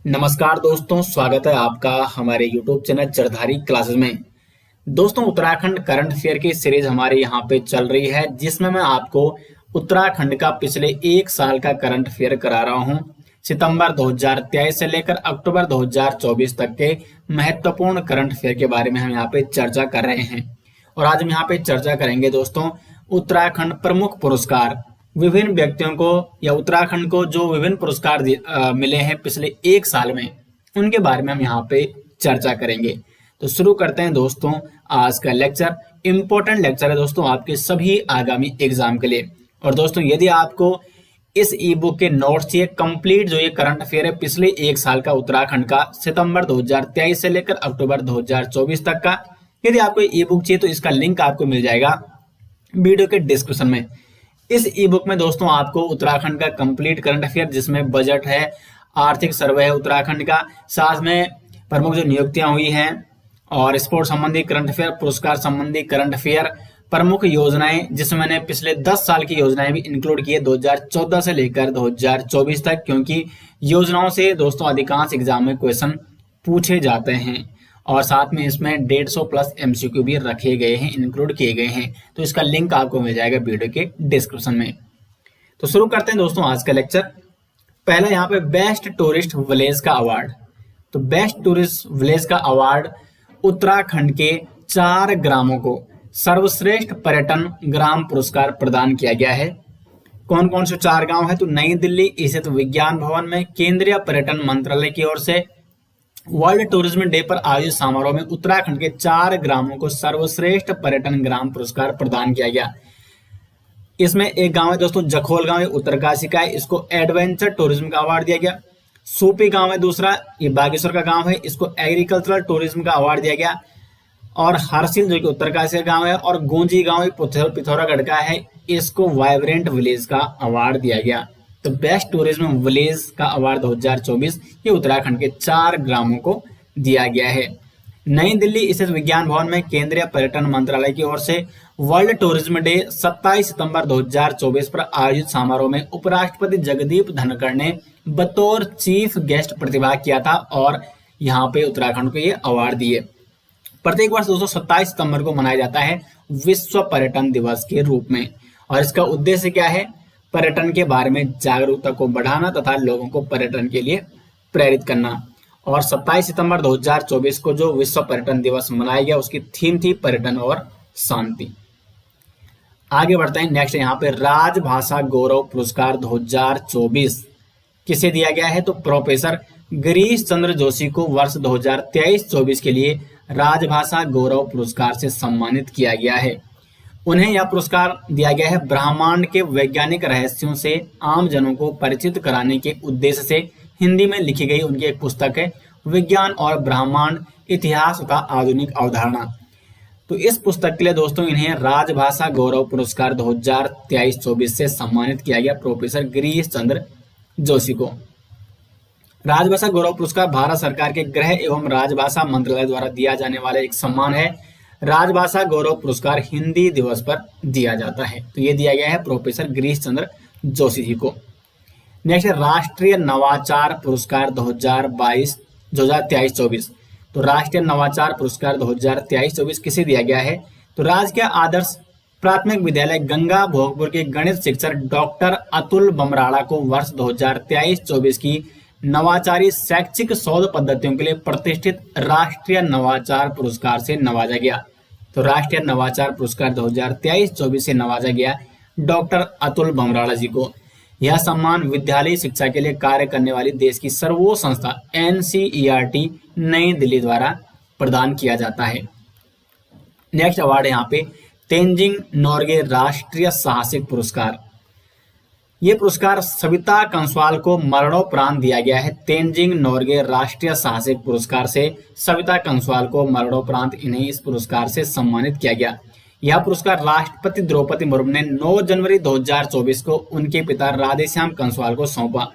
नमस्कार दोस्तों, स्वागत है आपका हमारे YouTube चैनल जरधारी क्लासेस में। दोस्तों, उत्तराखंड करंट अफेयर की सीरीज हमारे यहाँ पे चल रही है, जिसमें मैं आपको उत्तराखंड का पिछले एक साल का करंट अफेयर करा रहा हूँ। सितंबर 2023 से लेकर अक्टूबर 2024 तक के महत्वपूर्ण करंट अफेयर के बारे में हम यहाँ पे चर्चा कर रहे हैं। और आज हम यहाँ पे चर्चा करेंगे दोस्तों, उत्तराखंड प्रमुख पुरस्कार, विभिन्न व्यक्तियों को या उत्तराखंड को जो विभिन्न पुरस्कार मिले हैं पिछले एक साल में, उनके बारे में हम यहाँ पे चर्चा करेंगे। तो शुरू करते हैं दोस्तों आज का लेक्चर। इंपॉर्टेंट लेक्चर है दोस्तों आपके सभी आगामी एग्जाम के लिए। और दोस्तों, यदि आपको इस ई बुक के नोट्स चाहिए, कंप्लीट जो ये करंट अफेयर है पिछले एक साल का उत्तराखंड का, सितंबर 2023 से लेकर अक्टूबर 2024 तक का, यदि आपको ई बुक चाहिए तो इसका लिंक आपको मिल जाएगा वीडियो के डिस्क्रिप्शन में। इस ई बुक में दोस्तों आपको उत्तराखंड का कंप्लीट करंट अफेयर, जिसमें बजट है, आर्थिक सर्वे है उत्तराखंड का, साथ में प्रमुख जो नियुक्तियां हुई हैं और स्पोर्ट्स संबंधी करंट अफेयर, पुरस्कार संबंधी करंट अफेयर, प्रमुख योजनाएं, जिसमें मैंने पिछले 10 साल की योजनाएं भी इंक्लूड की है 2014 से लेकर 2024 तक, क्योंकि योजनाओं से दोस्तों अधिकांश एग्जाम में क्वेश्चन पूछे जाते हैं। और साथ में इसमें 150 प्लस एमसीक्यू भी रखे गए हैं, इंक्लूड किए गए हैं। तो इसका लिंक आपको मिल जाएगा वीडियो के डिस्क्रिप्शन में। तो शुरू करते हैं दोस्तों आज का लेक्चर। पहला यहाँ पे बेस्ट टूरिस्ट विलेज का अवार्ड। तो बेस्ट टूरिस्ट विलेज का अवार्ड उत्तराखंड के 4 ग्रामों को सर्वश्रेष्ठ पर्यटन ग्राम पुरस्कार प्रदान किया गया है। कौन कौन से 4 गांव है? तो नई दिल्ली स्थित विज्ञान भवन में केंद्रीय पर्यटन मंत्रालय की ओर से वर्ल्ड टूरिज्म डे पर आयोजित समारोह में उत्तराखंड के 4 ग्रामों को सर्वश्रेष्ठ पर्यटन ग्राम पुरस्कार प्रदान किया गया। इसमें एक गांव है दोस्तों जखोल गांव, उत्तरकाशी का है, इसको एडवेंचर टूरिज्म का अवार्ड दिया गया। सूपी गांव है दूसरा, ये बागेश्वर का गांव है, इसको एग्रीकल्चरल टूरिज्म का अवार्ड दिया गया। और हरसिल जो कि उत्तरकाशी का गांव है, और गोंजी गांव पिथौरागढ़ का है, इसको वाइब्रेंट विलेज का अवार्ड दिया गया। तो बेस्ट टूरिज्म विलेज का अवार्ड 2024 ये उत्तराखंड के 4 ग्रामों को दिया गया है। नई दिल्ली स्थित विज्ञान भवन में केंद्रीय पर्यटन मंत्रालय की ओर से वर्ल्ड टूरिज्म डे 27 सितंबर 2024 पर आयोजित समारोह में उपराष्ट्रपति जगदीप धनखड़ ने बतौर चीफ गेस्ट प्रतिभाग किया था और यहाँ पे उत्तराखंड को ये अवार्ड दिए। प्रत्येक वर्ष 27 सितंबर को मनाया जाता है विश्व पर्यटन दिवस के रूप में। और इसका उद्देश्य क्या है? पर्यटन के बारे में जागरूकता को बढ़ाना तथा लोगों को पर्यटन के लिए प्रेरित करना। और 27 सितंबर 2024 को जो विश्व पर्यटन दिवस मनाया गया, उसकी थीम थी पर्यटन और शांति। आगे बढ़ते हैं नेक्स्ट। यहाँ पे राजभाषा गौरव पुरस्कार 2024 किसे दिया गया है? तो प्रोफेसर गिरीश चंद्र जोशी को वर्ष 2023-24 के लिए राजभाषा गौरव पुरस्कार से सम्मानित किया गया है। उन्हें यह पुरस्कार दिया गया है ब्रह्मांड के वैज्ञानिक रहस्यों से आम जनों को परिचित कराने के उद्देश्य से हिंदी में लिखी गई उनकी एक पुस्तक है विज्ञान और ब्रह्मांड, इतिहास तथा आधुनिक अवधारणा। तो इस पुस्तक के लिए दोस्तों इन्हें राजभाषा गौरव पुरस्कार 2023-24 से सम्मानित किया गया, प्रोफेसर गिरीश चंद्र जोशी को। राजभाषा गौरव पुरस्कार भारत सरकार के गृह एवं राजभाषा मंत्रालय द्वारा दिया जाने वाला एक सम्मान है। राजभाषा गौरव पुरस्कार हिंदी दिवस पर दिया जाता है। तो ये दिया गया है प्रोफेसर गिरीश चंद्र जोशी जी को। नेक्स्ट है राष्ट्रीय नवाचार पुरस्कार 2023-24। तो राष्ट्रीय नवाचार पुरस्कार 2023-24 किसे दिया गया है? तो राजकीय आदर्श प्राथमिक विद्यालय गंगा भोगपुर के गणित शिक्षक डॉक्टर अतुल बमराड़ा को वर्ष 2023-24 की नवाचारी शैक्षिक शोध पद्धतियों के लिए प्रतिष्ठित राष्ट्रीय नवाचार पुरस्कार से नवाजा गया। तो राष्ट्रीय नवाचार पुरस्कार 2023-24 से नवाजा गया डॉक्टर अतुल बमराड़ा जी को। यह सम्मान विद्यालय शिक्षा के लिए कार्य करने वाली देश की सर्वोच्च संस्था NCERT नई दिल्ली द्वारा प्रदान किया जाता है। नेक्स्ट अवार्ड है यहाँ पे तेंजिंग नोर्गे राष्ट्रीय साहसिक पुरस्कार। ये पुरस्कार सविता कंसवाल को मरणोपरांत दिया गया है। तेंजिंग नोर्गे राष्ट्रीय साहसिक पुरस्कार से सविता कंसवाल को मरणोपरांत इन्हें इस पुरस्कार से सम्मानित किया गया। यह पुरस्कार राष्ट्रपति द्रौपदी मुर्मू ने 9 जनवरी 2024 को उनके पिता राधेश्याम कंसवाल को सौंपा।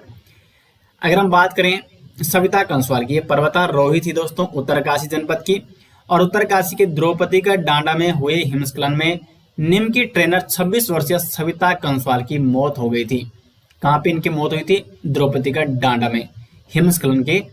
अगर हम बात करें सविता कंसवाल की, ये पर्वतारोही थी दोस्तों उत्तरकाशी जनपद की, और उत्तरकाशी के द्रौपदी का डांडा में हुए हिमस्खलन में निम की ट्रेनर 26 वर्षीय सविता कंसवाल की मौत हो गई थी। कहाँ पे इनकी मौत हुई थी? द्रौपदी का डांडा में हिमस्खलन के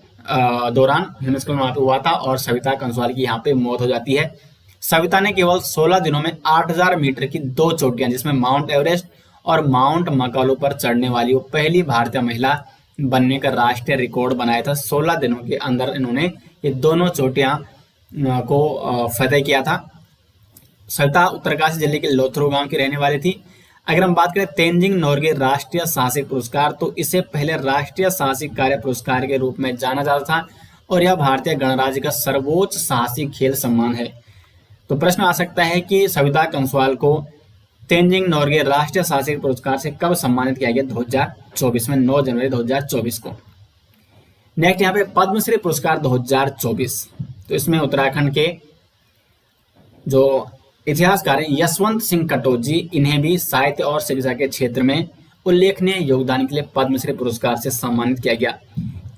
दौरान हिमस्खलन वहां पे हुआ था और सविता कंसवाल की यहाँ पे मौत हो जाती है। सविता ने केवल 16 दिनों में 8000 मीटर की 2 चोटियां जिसमें माउंट एवरेस्ट और माउंट मकालू पर चढ़ने वाली वो पहली भारतीय महिला बनने का राष्ट्रीय रिकॉर्ड बनाया था। 16 दिनों के अंदर इन्होंने ये दोनों चोटियां को फतेह किया था। सविता उत्तरकाशी जिले के लोथरो गांव की रहने वाली थी। अगर हम बात करें तेंजिंग नोर्गे राष्ट्रीय साहसिक पुरस्कार, तो इसे पहले राष्ट्रीय साहसिक कार्य पुरस्कार के रूप में जाना जाता था और यह भारतीय गणराज्य का सर्वोच्च साहसिक खेल सम्मान है। तो प्रश्न आ सकता है कि सविता कंसवाल को तेंजिंग नोर्गे राष्ट्रीय साहसिक पुरस्कार से कब सम्मानित किया गया? 2024 में 9 जनवरी 2024 को। नेक्स्ट यहाँ पे पद्मश्री पुरस्कार 2024, तो इसमें उत्तराखंड के जो इतिहासकार हैं यशवंत सिंह कटोच जी, इन्हें भी साहित्य और शिक्षा के क्षेत्र में उल्लेखनीय योगदान के लिए पद्मश्री पुरस्कार से सम्मानित किया गया।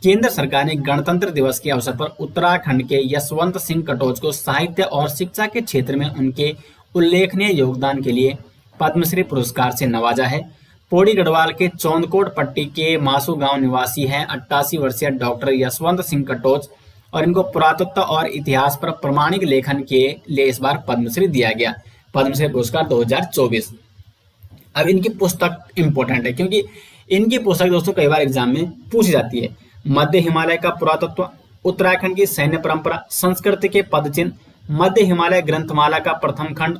केंद्र सरकार ने गणतंत्र दिवस के अवसर पर उत्तराखंड के यशवंत सिंह कटोच को साहित्य और शिक्षा के क्षेत्र में उनके उल्लेखनीय योगदान के लिए पद्मश्री पुरस्कार से नवाजा है। पौड़ी गढ़वाल के चौंदकोट पट्टी के मासू गांव निवासी हैं 88 वर्षीय डॉक्टर यशवंत सिंह कटोच और इनको पुरातत्व और इतिहास पर प्रामाणिक लेखन के लिए इस बार पद्मश्री दिया गया, पद्मश्री पुरस्कार 2024। अब इनकी पुस्तक इंपॉर्टेंट है क्योंकि इनकी पुस्तक दोस्तों कई बार एग्जाम में पूछी जाती है। मध्य हिमालय का पुरातत्व, उत्तराखंड की सैन्य परंपरा, संस्कृति के पदचिन्ह, मध्य हिमालय ग्रंथमाला का प्रथम खंड,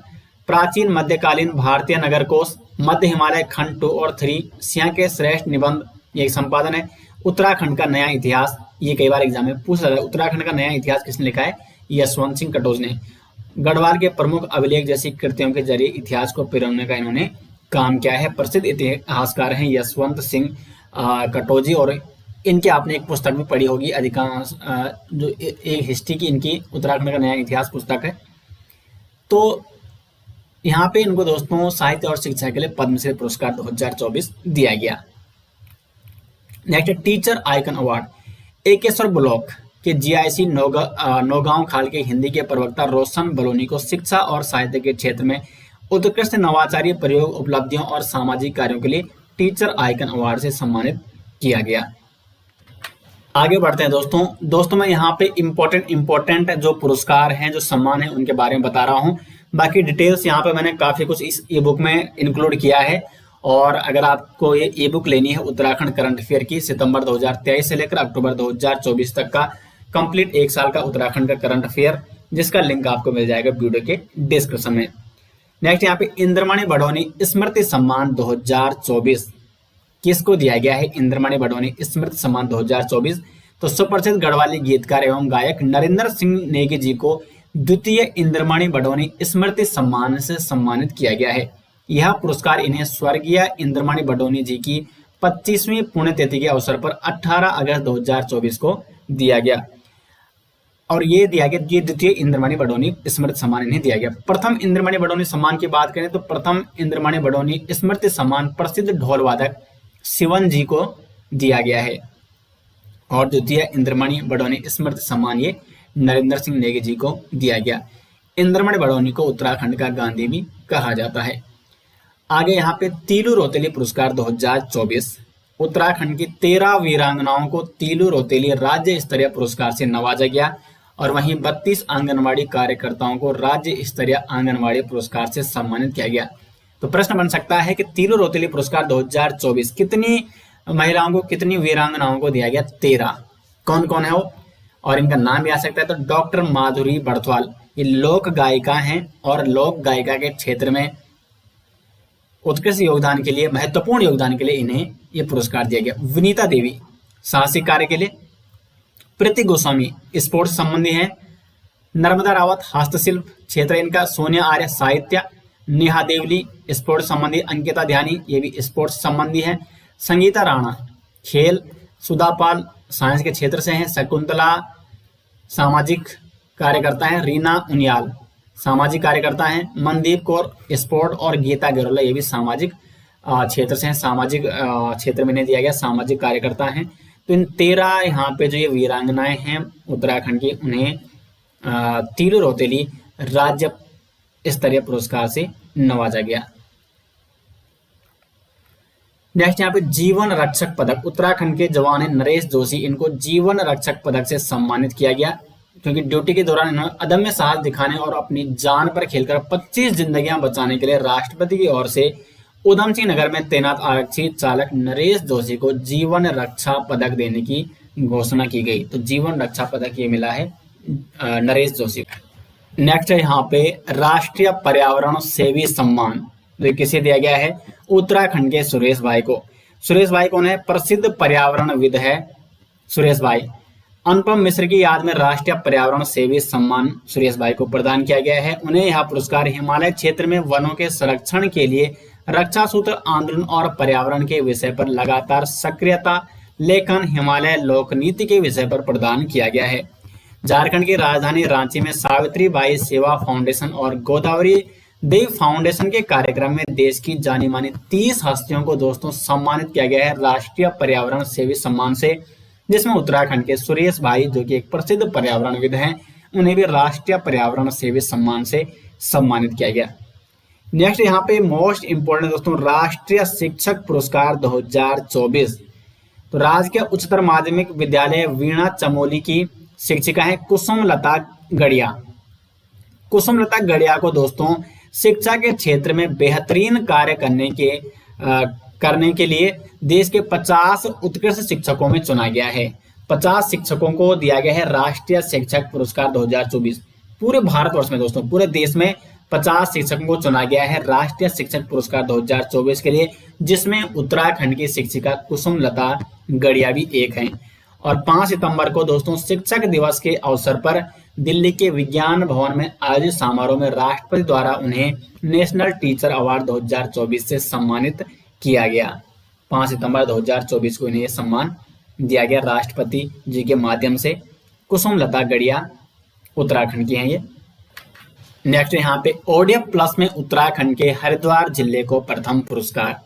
प्राचीन मध्यकालीन भारतीय नगर कोश, मध्य हिमालय खंड 2 और 3, सिंह के श्रेष्ठ निबंध, ये संपादन है। उत्तराखंड का नया इतिहास, ये कई बार एग्जाम में पूछा जाता है। उत्तराखंड का नया इतिहास किसने लिखा है? यशवंत सिंह कटोच ने। गढ़वाल के प्रमुख अभिलेख जैसी कृतियों के जरिए इतिहास को पिरोने का इन्होंने काम किया है। प्रसिद्ध इतिहासकार हैं यशवंत सिंह कटोच जी और इनकी आपने एक पुस्तक भी पढ़ी होगी अधिकांश, जो एक हिस्ट्री की इनकी उत्तराखंड का नया इतिहास पुस्तक है। तो यहाँ पे इनको दोस्तों साहित्य और शिक्षा के लिए पद्मश्री पुरस्कार 2024 दिया गया। Next teacher icon award, Ekeshwar block के जीआईसी नौगांव खाल के हिंदी के प्रवक्ता रोशन बलोनी को शिक्षा और साहित्य के क्षेत्र में उत्कृष्ट नवाचारी प्रयोग, उपलब्धियों और सामाजिक कार्यों के लिए टीचर आइकन अवार्ड से सम्मानित किया गया। आगे बढ़ते हैं दोस्तों मैं यहाँ पे इम्पोर्टेंट जो पुरस्कार हैं, जो सम्मान है, उनके बारे में बता रहा हूँ। बाकी डिटेल्स यहाँ पे मैंने काफी कुछ इस ई बुक में इंक्लूड किया है और अगर आपको ये ई बुक लेनी है उत्तराखंड करंट अफेयर की सितंबर 2023 से लेकर अक्टूबर 2024 तक का कंप्लीट एक साल का उत्तराखंड का करंट अफेयर, जिसका लिंक आपको मिल जाएगा वीडियो के डिस्क्रिप्शन में। नेक्स्ट यहाँ पे इंद्रमणि बडोनी स्मृति सम्मान 2024 किसको दिया गया है? इंद्रमणि बडोनी स्मृति सम्मान 2024 तो सुप्रसिद्ध गढ़वाली गीतकार एवं गायक नरेंद्र सिंह नेगी जी को द्वितीय इंद्रमणि बडोनी स्मृति सम्मान से सम्मानित किया गया है। यह पुरस्कार इन्हें स्वर्गीय इंद्रमणि बडोनी जी की 25वीं पुण्यतिथि के अवसर पर 18 अगस्त 2024 को दिया गया और ये दिया गया, ये द्वितीय इंद्रमणि बडोनी स्मृति सम्मान इन्हें दिया गया। प्रथम इंद्रमणि बडोनी सम्मान की बात करें तो प्रथम इंद्रमणि बडोनी स्मृति सम्मान प्रसिद्ध ढोल वादक शिवन जी को दिया गया है और द्वितीय इंद्रमणि बडोनी स्मृति सम्मान ये नरेंद्र सिंह नेगी जी को दिया गया। इंद्रमणि बडोनी को उत्तराखंड का गांधी भी कहा जाता है। आगे यहाँ पे तीलू रोतेली पुरस्कार 2024 उत्तराखंड की 13 वीरांगनाओं को तीलू रोतेली राज्य स्तरीय पुरस्कार से नवाजा गया और वहीं 32 आंगनवाड़ी कार्यकर्ताओं को राज्य स्तरीय आंगनवाड़ी पुरस्कार से सम्मानित किया गया। तो प्रश्न बन सकता है कि तीलू रोतेली पुरस्कार 2024 कितनी महिलाओं को, कितनी वीरांगनाओं को दिया गया? 13। कौन कौन है वो और इनका नाम भी आ सकता है? तो डॉक्टर माधुरी बड़थवाल, ये लोक गायिका हैं और लोक गायिका के क्षेत्र में उत्कृष्ट योगदान के लिए, महत्वपूर्ण योगदान के लिए इन्हें ये पुरस्कार दिया गया। विनीता देवी साहसिक कार्य के लिए, प्रीति गोस्वामी स्पोर्ट्स संबंधी है, नर्मदा रावत हस्तशिल्प क्षेत्र इनका, सोनिया आर्य साहित्य, नेहा देवली स्पोर्ट्स संबंधी, अंकिता ध्यानी ये भी स्पोर्ट्स संबंधी है, संगीता राणा खेल, सुधा पाल साइंस के क्षेत्र से हैं, शकुंतला सामाजिक कार्यकर्ता है, रीना उनियाल सामाजिक कार्यकर्ता हैं, मनदीप कौर स्पोर्ट और गीता गरोला ये भी सामाजिक क्षेत्र से हैं, सामाजिक क्षेत्र में इन्हें दिया गया, सामाजिक कार्यकर्ता हैं। तो इन 13 यहाँ पे जो ये वीरांगनाएं हैं उत्तराखंड की, उन्हें तीलू रोतेली राज्य स्तरीय पुरस्कार से नवाजा गया। नेक्स्ट यहाँ पे जीवन रक्षक पदक, उत्तराखंड के जवान है नरेश जोशी, इनको जीवन रक्षक पदक से सम्मानित किया गया क्योंकि ड्यूटी के दौरान इन्होंने अदम्य साहस दिखाने और अपनी जान पर खेलकर 25 जिंदगियां बचाने के लिए राष्ट्रपति की ओर से उधम सिंह नगर में तैनात आरक्षी चालक नरेश जोशी को जीवन रक्षा पदक देने की घोषणा की गई। तो जीवन रक्षा पदक ये मिला है नरेश जोशी को। नेक्स्ट है यहाँ पे राष्ट्रीय पर्यावरण सेवी सम्मान, तो किसे दिया गया है? उत्तराखंड के सुरेश भाई को। सुरेश भाई कौन है? प्रसिद्ध पर्यावरणविद है सुरेश भाई। अनुपम मिश्र की याद में राष्ट्रीय पर्यावरण सेवी सम्मान सुरेश भाई को प्रदान किया गया है। उन्हें यह पुरस्कार हिमालय क्षेत्र में वनों के संरक्षण के लिए रक्षा सूत्र आंदोलन और पर्यावरण के विषय पर लगातार सक्रियता, लेखन, हिमालय लोकनीति के विषय पर प्रदान किया गया है। झारखंड की राजधानी रांची में सावित्री बाई सेवा फाउंडेशन और गोदावरी देव फाउंडेशन के कार्यक्रम में देश की जानी मानी 30 हस्तियों को दोस्तों सम्मानित किया गया है राष्ट्रीय पर्यावरण सेवी सम्मान से, जिसमें उत्तराखंड के सुरेश भाई जो कि एक प्रसिद्ध पर्यावरणविद हैं, उन्हें भी राष्ट्रीय पर्यावरण सेवी सम्मान से सम्मानित किया गया। नेक्स्ट यहाँ पे मोस्ट इंपोर्टेंट दोस्तों राष्ट्रीय शिक्षक पुरस्कार 2024। तो राजकीय उच्चतर माध्यमिक विद्यालय वीणा चमोली की शिक्षिका है कुसुम लता गढ़िया। कुसुम लता गढ़िया को दोस्तों शिक्षा के क्षेत्र में बेहतरीन कार्य करने के लिए देश के 50 उत्कृष्ट शिक्षकों में चुना गया है। 50 शिक्षकों को दिया गया है राष्ट्रीय शिक्षक पुरस्कार 2024। पूरे भारतवर्ष में दोस्तों पूरे देश में 50 शिक्षकों को चुना गया है राष्ट्रीय शिक्षक पुरस्कार 2024 के लिए, जिसमें उत्तराखंड की शिक्षिका कुसुम लता गढ़िया भी एक हैं। और 5 सितंबर को दोस्तों शिक्षक दिवस के अवसर पर दिल्ली के विज्ञान भवन में आयोजित समारोह में राष्ट्रपति द्वारा उन्हें नेशनल टीचर अवार्ड 2024 से सम्मानित किया गया। 5 सितंबर 2024 को इन्हें यह सम्मान दिया गया राष्ट्रपति जी के माध्यम से। कुसुम लता गढ़िया उत्तराखंड की हैं ये। नेक्स्ट यहाँ पे ओडीएफ प्लस में उत्तराखंड के हरिद्वार जिले को प्रथम पुरस्कार।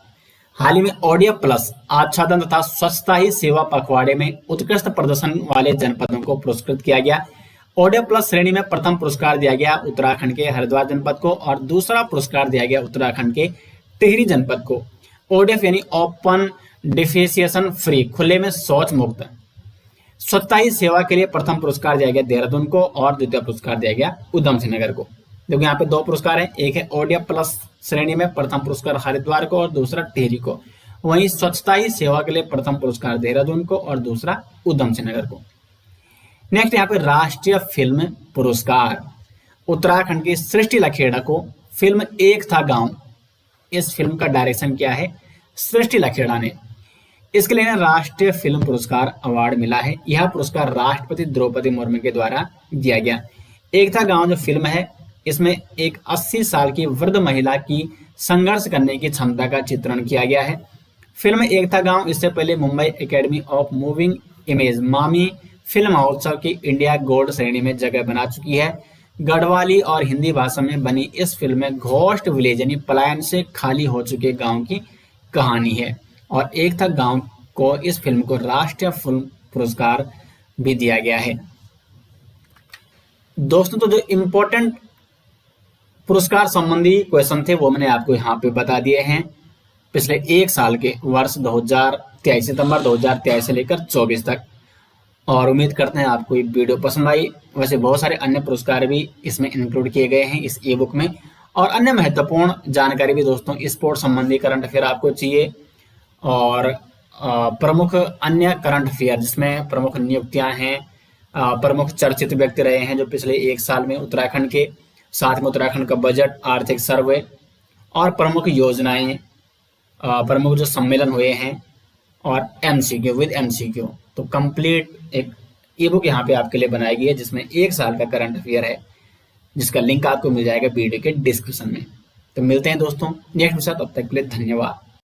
हाल ही में ओडीएफ प्लस आच्छादन तथा स्वच्छता ही सेवा पखवाड़े में उत्कृष्ट प्रदर्शन वाले जनपदों को पुरस्कृत किया गया। ओडीएफ प्लस श्रेणी में प्रथम पुरस्कार दिया गया उत्तराखंड के हरिद्वार जनपद को और दूसरा पुरस्कार दिया गया उत्तराखंड के टिहरी जनपद को। ओडीएफ यानी ओपन डिफेसिएशन फ्री, खुले में शौच मुक्त स्वच्छता ही सेवा के लिए प्रथम पुरस्कार दिया गया देहरादून को और द्वितीय पुरस्कार दिया गया उधम सिंह नगर को। देखो यहाँ पे 2 पुरस्कार हैं, एक है ओडीएफ प्लस श्रेणी में प्रथम पुरस्कार हरिद्वार को और दूसरा टिहरी को। वहीं स्वच्छता ही सेवा के लिए प्रथम पुरस्कार देहरादून को और दूसरा उधम सिंह नगर को। नेक्स्ट यहाँ पे राष्ट्रीय फिल्म पुरस्कार उत्तराखंड की सृष्टि लखेड़ा को फिल्म एक था गांव, इस फिल्म का डायरेक्शन किया है सृष्टि लखेड़ा ने। इसके लिए राष्ट्रीय फिल्म पुरस्कार अवार्ड मिला है। यह पुरस्कार राष्ट्रपति द्रौपदी मुर्मू के द्वारा दिया गया। एक था गांव जो फिल्म है, इसमें एक 80 साल की वृद्ध महिला की संघर्ष करने की क्षमता का चित्रण किया गया है। फिल्म एक था गांव इससे पहले Mumbai academy of moving image मामी फिल्म महोत्सव की इंडिया गोल्ड श्रेणी में जगह बना चुकी है। गढ़वाली और हिंदी भाषा में बनी इस फिल्म में घोस्ट विलेज यानी पलायन से खाली हो चुके गांव की कहानी है। और एक था गांव को इस फिल्म को राष्ट्रीय फिल्म पुरस्कार भी दिया गया है। दोस्तों तो जो इम्पोर्टेंट पुरस्कार संबंधी क्वेश्चन थे वो मैंने आपको यहाँ पे बता दिए हैं पिछले 1 साल के वर्ष 2023 सितंबर 2023 से लेकर 24 तक। और उम्मीद करते हैं आपको ये वीडियो पसंद आई। वैसे बहुत सारे अन्य पुरस्कार भी इसमें इंक्लूड किए गए हैं इस ई बुक में, और अन्य महत्वपूर्ण जानकारी भी दोस्तों स्पोर्ट्स संबंधी करंट अफेयर आपको चाहिए और प्रमुख अन्य करंट अफेयर जिसमें प्रमुख नियुक्तियां हैं, प्रमुख चर्चित व्यक्ति रहे हैं जो पिछले 1 साल में उत्तराखंड के, साथ में उत्तराखंड का बजट, आर्थिक सर्वे और प्रमुख योजनाएं, प्रमुख जो सम्मेलन हुए हैं और एमसीक्यू विद एमसीक्यू। तो कंप्लीट एक ई बुक यहाँ पे आपके लिए बनाई गई है जिसमें 1 साल का करंट अफेयर है, जिसका लिंक आपको मिल जाएगा वीडियो के डिस्क्रिप्शन में। तो मिलते हैं दोस्तों नेक्स्ट विषय, तब तक के लिए धन्यवाद।